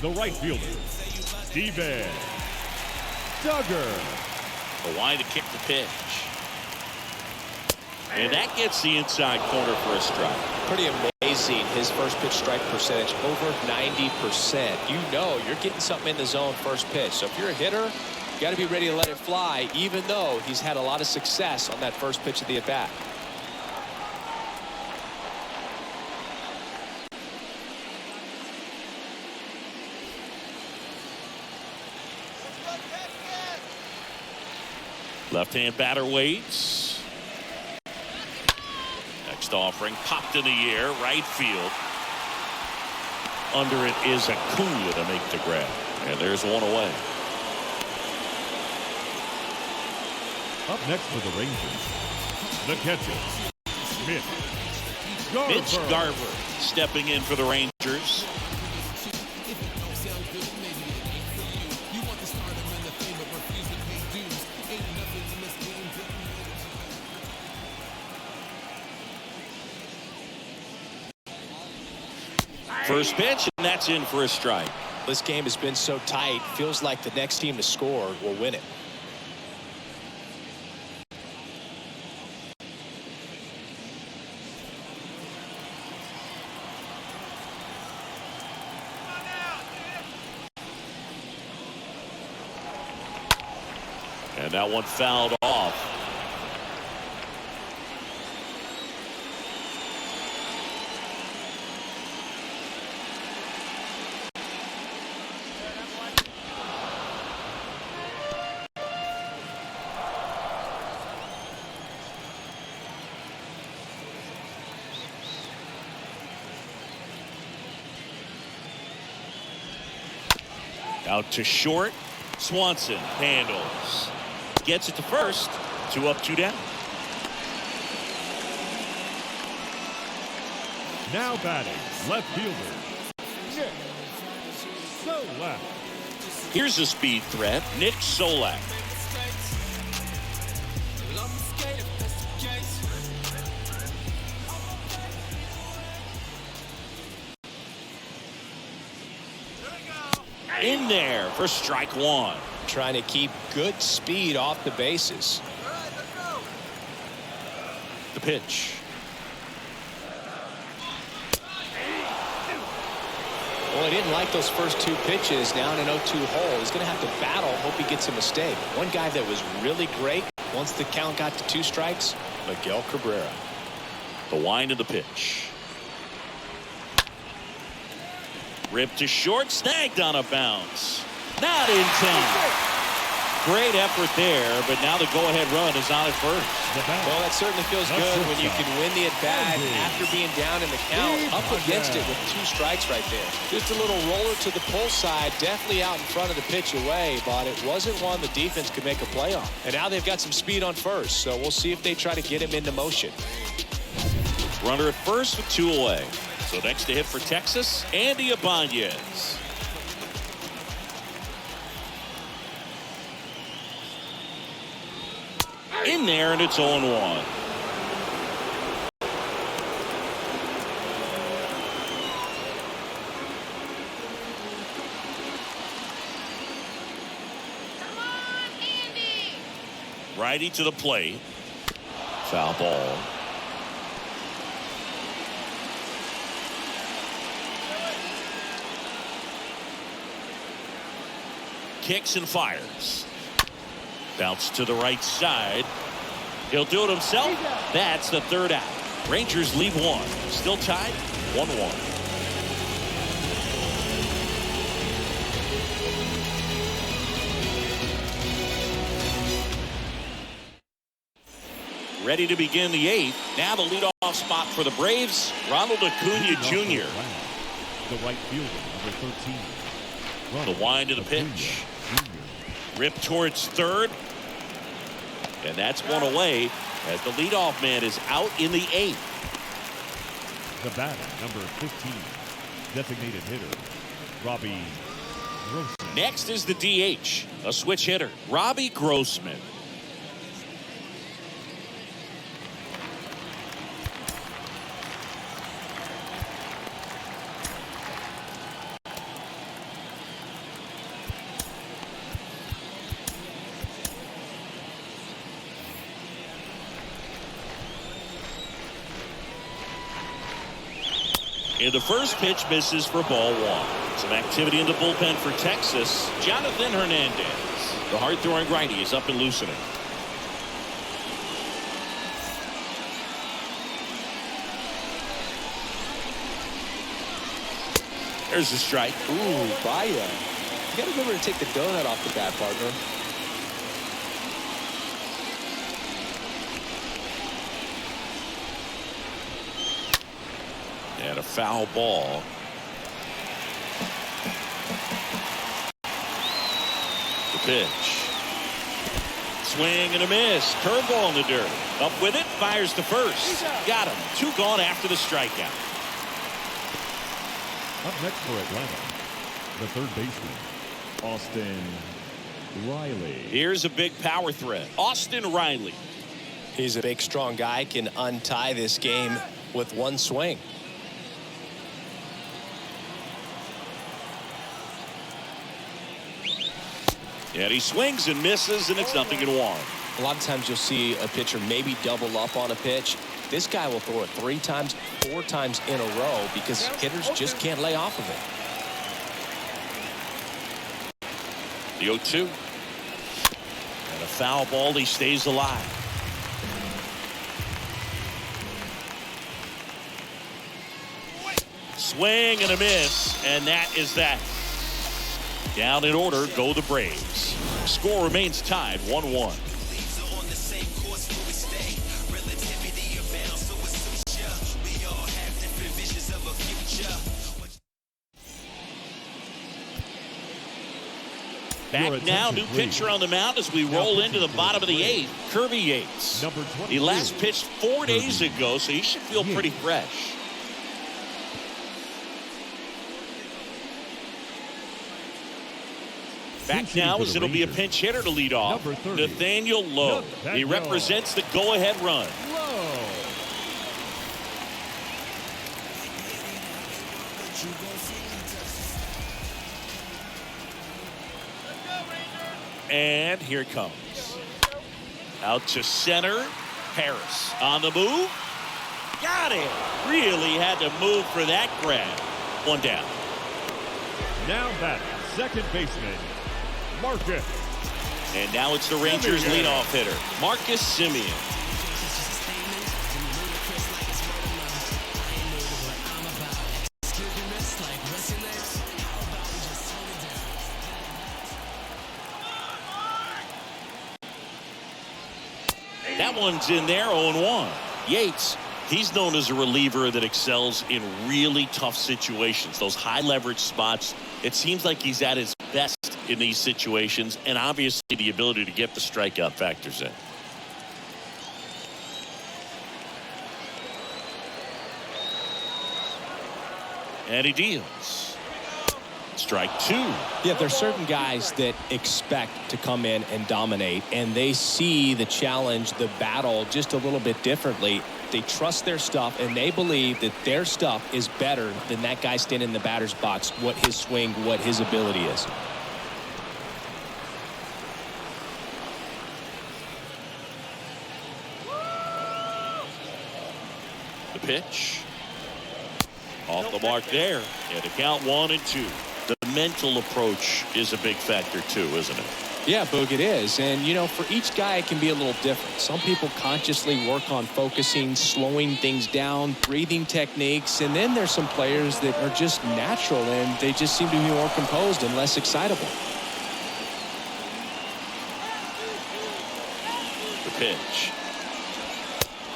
the right fielder, Steven Duggar. The line to kick the pitch. And that gets the inside corner for a strike. Pretty amazing. His first pitch strike percentage over 90%. You know you're getting something in the zone first pitch. So if you're a hitter, you got to be ready to let it fly, even though he's had a lot of success on that first pitch of the at-bat. Left-hand batter waits. Next offering popped in the air, right field. Under it is Acuna to make the grab. And there's one away. Up next for the Rangers, the catcher, Mitch Garver stepping in for the Rangers. First pitch, and that's in for a strike. This game has been so tight, feels like the next team to score will win it. And that one fouled off. Out to short. Swanson handles. Gets it to first. 2 up, 2 down. Now batting, left fielder, Nick Solak. Here's a speed threat, Nick Solak. In there for strike 1. Trying to keep good speed off the bases. The pitch. Well, he didn't like those first 2 pitches. Now in an 0-2 hole, he's going to have to battle. Hope he gets a mistake. One guy that was really great once the count got to 2 strikes, Miguel Cabrera. The wind of the pitch. Ripped to short, snagged on a bounce. Not in time. Great effort there, but now the go-ahead run is on at first. Well, that certainly feels good when you can win the at-bat after being down in the count. Up against it with 2 strikes right there. Just a little roller to the pull side, definitely out in front of the pitch away, but it wasn't one the defense could make a play on. And now they've got some speed on first, so we'll see if they try to get him into motion. Runner at first with 2 away. So next to hit for Texas, Andy Ibanez. In there, and it's 0-1. Righty to the plate. Foul ball. Kicks and fires. Bounce to the right side. He'll do it himself. That's the 3rd out. Rangers leave 1. Still tied 1-1. Ready to begin the 8th. Now the leadoff spot for the Braves, Ronald Acuna Jr. The right fielder, number 13. The wind of the pitch. Ripped towards 3rd. And that's 1 away as the leadoff man is out in the 8th. The batter, number 15. Designated hitter, Robbie Grossman. Next is the DH, a switch hitter, Robbie Grossman. And the first pitch misses for ball one. Some activity in the bullpen for Texas. Jonathan Hernandez, the hard-throwing righty, is up and loosening. There's a strike. Ooh, Baya. You got to remember to take the donut off the bat, partner. And a foul ball. The pitch. Swing and a miss. Curveball in the dirt. Up with it. Fires to first. Got him. 2 gone after the strikeout. Up next for Atlanta, the third baseman, Austin Riley. Here's a big power threat. Austin Riley. He's a big, strong guy. Can untie this game with one swing. And he swings and misses, and it's 0-1. A lot of times you'll see a pitcher maybe double up on a pitch. This guy will throw it 3 times, 4 times in a row because hitters just can't lay off of it. The 0-2. And a foul ball. He stays alive. Swing and a miss, and that is that. Down in order go the Braves. Score remains tied 1-1. Back now, new pitcher on the mound as we roll into the bottom of the 8th. Kirby Yates. He last pitched 4 days ago, so he should feel pretty fresh. Back now as it'll be a pinch hitter to lead off. Nathaniel Lowe. He represents the go-ahead run. And here it comes. Out to center. Harris on the move. Got it. Really had to move for that grab. 1 down. Now back, second baseman, Marcus. And now it's the Rangers leadoff hitter, Marcus Semien. That one's in there, 0-1. Yates, he's known as a reliever that excels in really tough situations, those high leverage spots. It seems like he's at his best in these situations, and obviously the ability to get the strikeout factors in. And he deals. Strike 2. Yeah, there's certain guys that expect to come in and dominate, and they see the challenge, the battle just a little bit differently. They trust their stuff, and they believe that their stuff is better than that guy standing in the batter's box, what his swing, what his ability is. The pitch. Off the mark there. And to count 1-2. The mental approach is a big factor too, isn't it? Yeah, Boog, it is. And, you know, for each guy, it can be a little different. Some people consciously work on focusing, slowing things down, breathing techniques. And then there's some players that are just natural and they just seem to be more composed and less excitable. The pitch.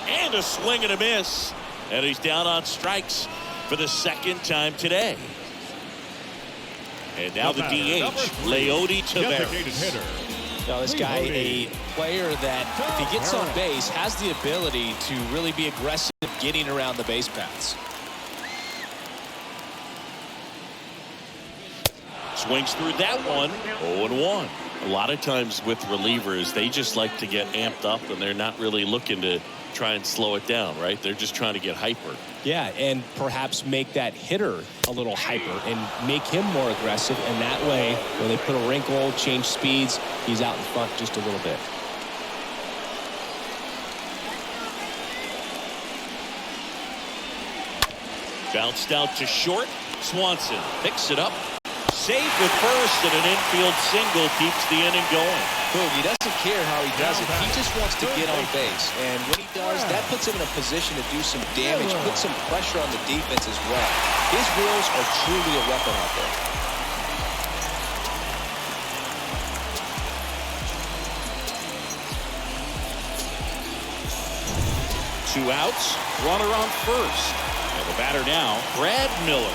And a swing and a miss. And he's down on strikes for the 2nd time today. And now the DH, Leody Taveras. Now this guy, a player that if he gets on base, has the ability to really be aggressive getting around the base paths. Swings through that one. 0-1. A lot of times with relievers, they just like to get amped up and they're not really looking to try and slow it down, right? They're just trying to get hyper. Yeah, and perhaps make that hitter a little hyper and make him more aggressive. And that way, when they put a wrinkle, change speeds, he's out in front just a little bit. Bounced out to short. Swanson picks it up. Safe at first, and an infield single keeps the inning going. Boom, he doesn't care how he does it. He just wants to get on base. And when he does, that puts him in a position to do some damage, put some pressure on the defense as well. His wheels are truly a weapon out there. 2 outs, runner on first. And the batter now, Brad Miller.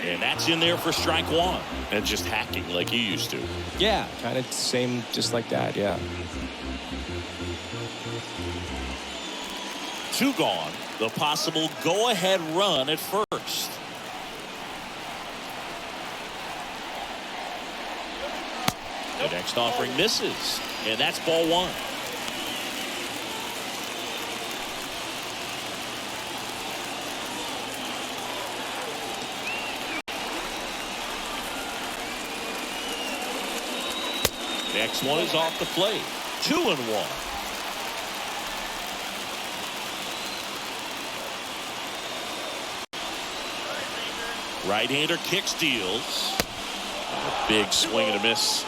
And that's in there for strike 1. And just hacking like he used to. Yeah, kind of same, just like that, yeah. 2 gone. The possible go-ahead run at first. The next offering misses. And that's ball 1. Next one is off the plate. 2-1. Right-hander kicks, deals. A big swing and a miss.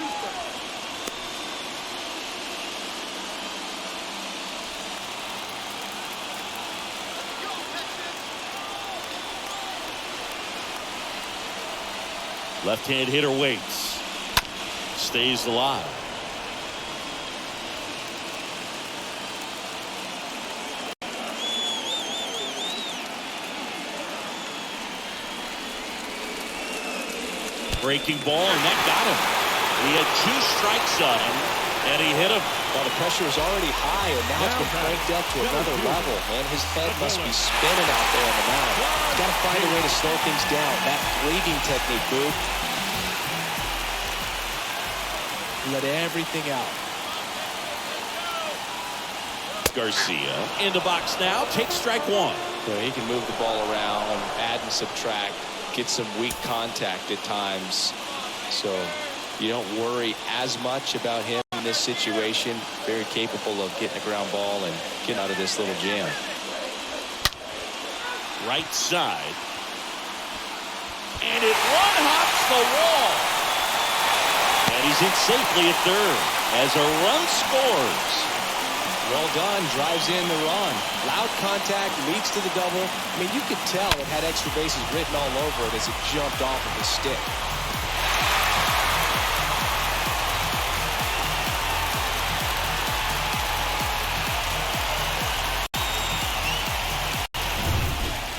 Left-hand hitter waits. Stays alive. Breaking ball, and that got him. He had 2 strikes on him, and he hit him. Well, the pressure is already high, and now it's been cranked up to another level. Man, his head must be spinning out there on the mound. He's got to find a way to slow things down. That breathing technique, Boo. Let everything out. Garcia in the box now. Takes strike 1. So he can move the ball around, add and subtract, get some weak contact at times. So you don't worry as much about him in this situation. Very capable of getting a ground ball and getting out of this little jam. Right side. And it one-hops the wall. And he's in safely at third as a run scores. Well done, drives in the run. Loud contact, leads to the double. I mean, you could tell it had extra bases written all over it as it jumped off of the stick.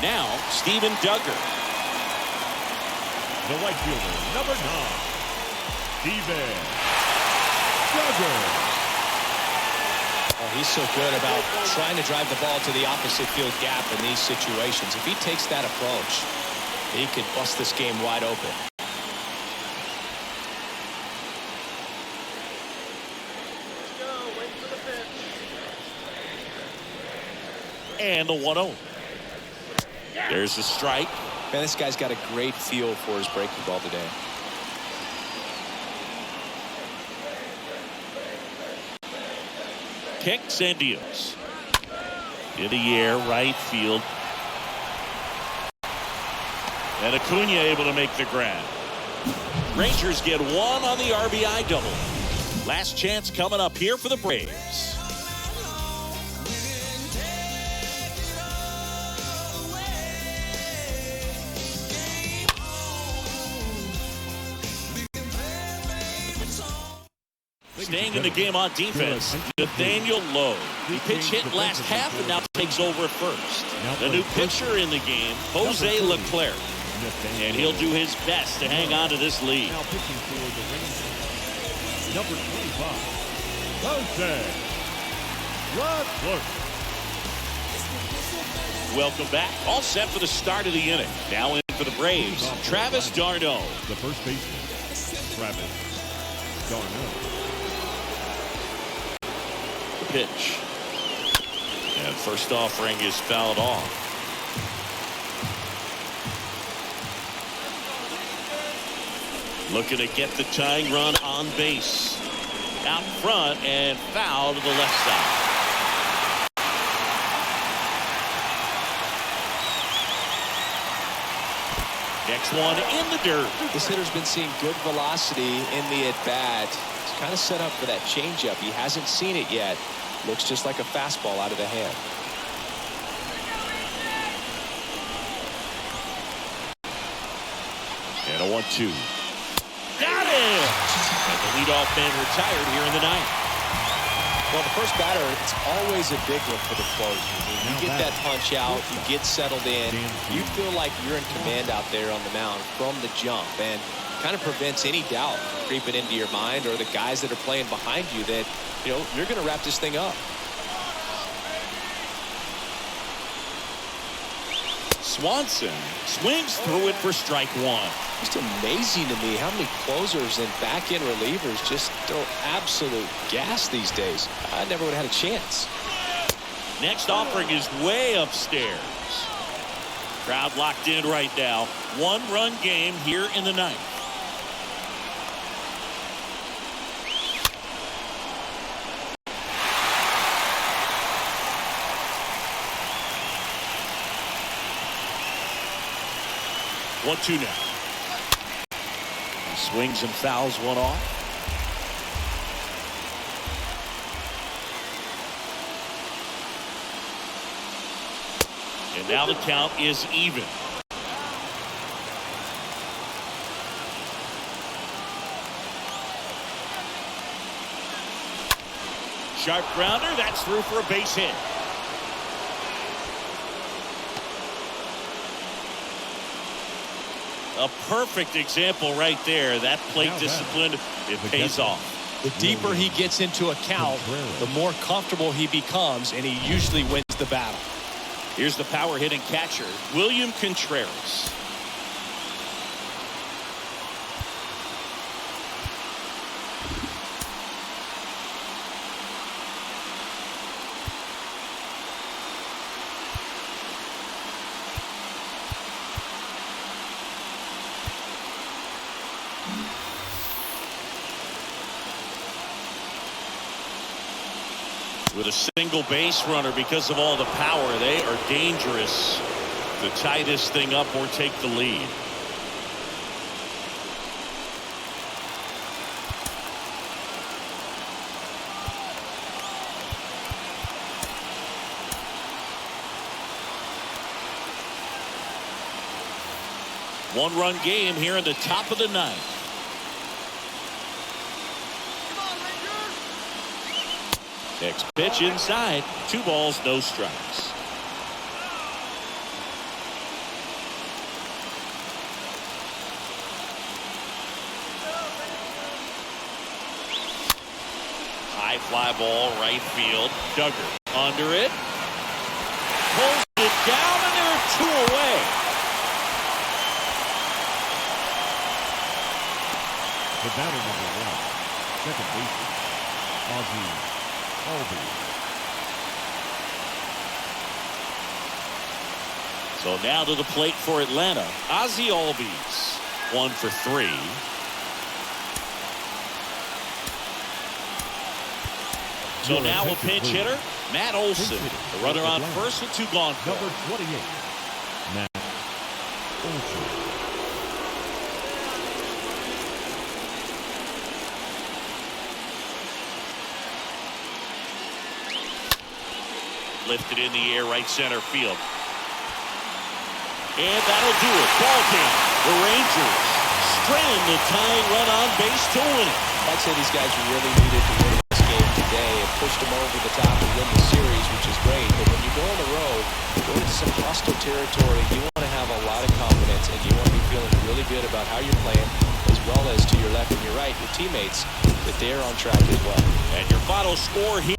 Now, Steven Duggar. The right fielder, number 9, Steven Duggar. Oh, he's so good about trying to drive the ball to the opposite field gap in these situations. If he takes that approach, he could bust this game wide open. And the 1-0. There's the strike. Man, this guy's got a great feel for his breaking ball today. Kicks and deals. In the air, right field. And Acuna able to make the grab. Rangers get 1 on the RBI double. Last chance coming up here for the Braves. Staying in the game on defense, Nathaniel Lowe. He pitch hit last half and now takes over at first. The new pitcher in the game, Jose Leclerc. And he'll do his best to hang on to this lead. Now pitching for the Rangers, number 25, Jose Leclerc. Welcome back. All set for the start of the inning. Now in for the Braves, Travis d'Arnaud. The first baseman, Travis d'Arnaud. Pitch. And first offering is fouled off. Looking to get the tying run on base. out front and foul to the left side. Next one in the dirt. This hitter's been seeing good velocity in the at-bat. He's kind of set up for that changeup. He hasn't seen it yet. Looks just like a fastball out of the hand. And a 1-2. Got it! And the leadoff man retired here in the ninth. Well, the first batter, it's always a big one for the closer. You get that punch out, you get settled in, you feel like you're in command out there on the mound from the jump, and kind of prevents any doubt from creeping into your mind or the guys that are playing behind you that, you know, you're going to wrap this thing up. Swanson swings through it for strike one. Just amazing to me how many closers and back-end relievers just throw absolute gas these days. I never would have had a chance. Next offering is way upstairs. Crowd locked in right now. One-run game here in the ninth. One-two now. He swings and fouls one off. And now the count is even. Sharp grounder, that's through for a base hit. A perfect example right there. That plate discipline, it pays off. The deeper he gets into a count, the more comfortable he becomes, and he usually wins the battle. Here's the power hitting catcher, William Contreras. With a single base runner because of all the power, they are dangerous to tie this thing up or take the lead. One-run game here in the top of the ninth. Next pitch inside. 2 balls, no strikes. High fly ball, right field. Duggar under it. Pulls it down, and there are 2 away. The batter number 1, second baseman, Ozzie Albies. So now to the plate for Atlanta, Ozzie Albies, 1 for 3. So now a pinch hitter, Matt Olson. The runner on first with 2 gone. Number 28, Matt Olson. Lifted in the air, right center field. And that'll do it. Ball game. The Rangers strand the tying run on base to win it. I'd say these guys really needed to win this game today. It pushed them over the top and win the series, which is great. But when you go on the road, go into some hostile territory, you want to have a lot of confidence, and you want to be feeling really good about how you're playing, as well as to your left and your right, your teammates, that they're on track as well. And your final score here.